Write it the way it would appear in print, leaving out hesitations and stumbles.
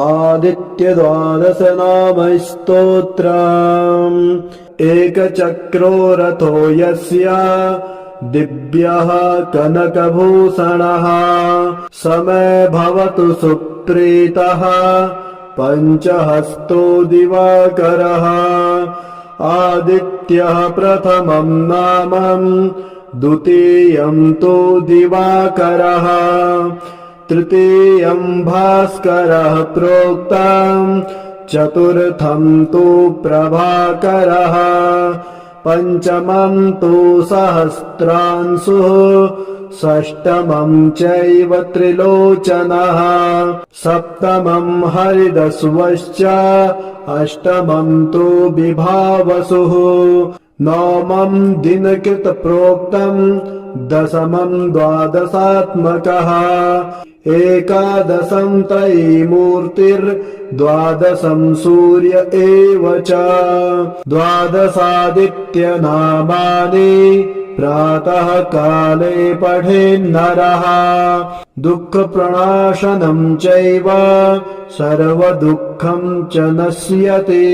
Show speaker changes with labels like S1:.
S1: आदित्यद्वादशनामस्तोत्रम् एकचक्रो रथो यस्य दिव्यः कनकभूषणः समय भवतु सुप्रीतः पञ्चहस्तो दिवाकरः आदित्यः प्रथमं नामं द्वितीयं तु दिवाकरः तृतीयं भास्करः प्रोक्तम् चतुर्थं तु प्रभाकरः पञ्चमं तु सहस्रांशुः षष्ठमं चैव त्रिलोचनः सप्तमं हरिदस्वश्च अष्टमं तु विभावसुः नवमं दिनकृत प्रोक्तम् दशमं द्वादशात्मकः एकादशं त्रयीमूर्तिर्द्वादशं सूर्य एव च द्वादशादित्यनामानि प्रातः काले पठेन्नरः दुःखप्रणाशनं चैव सर्वदुःखं च नश्यति।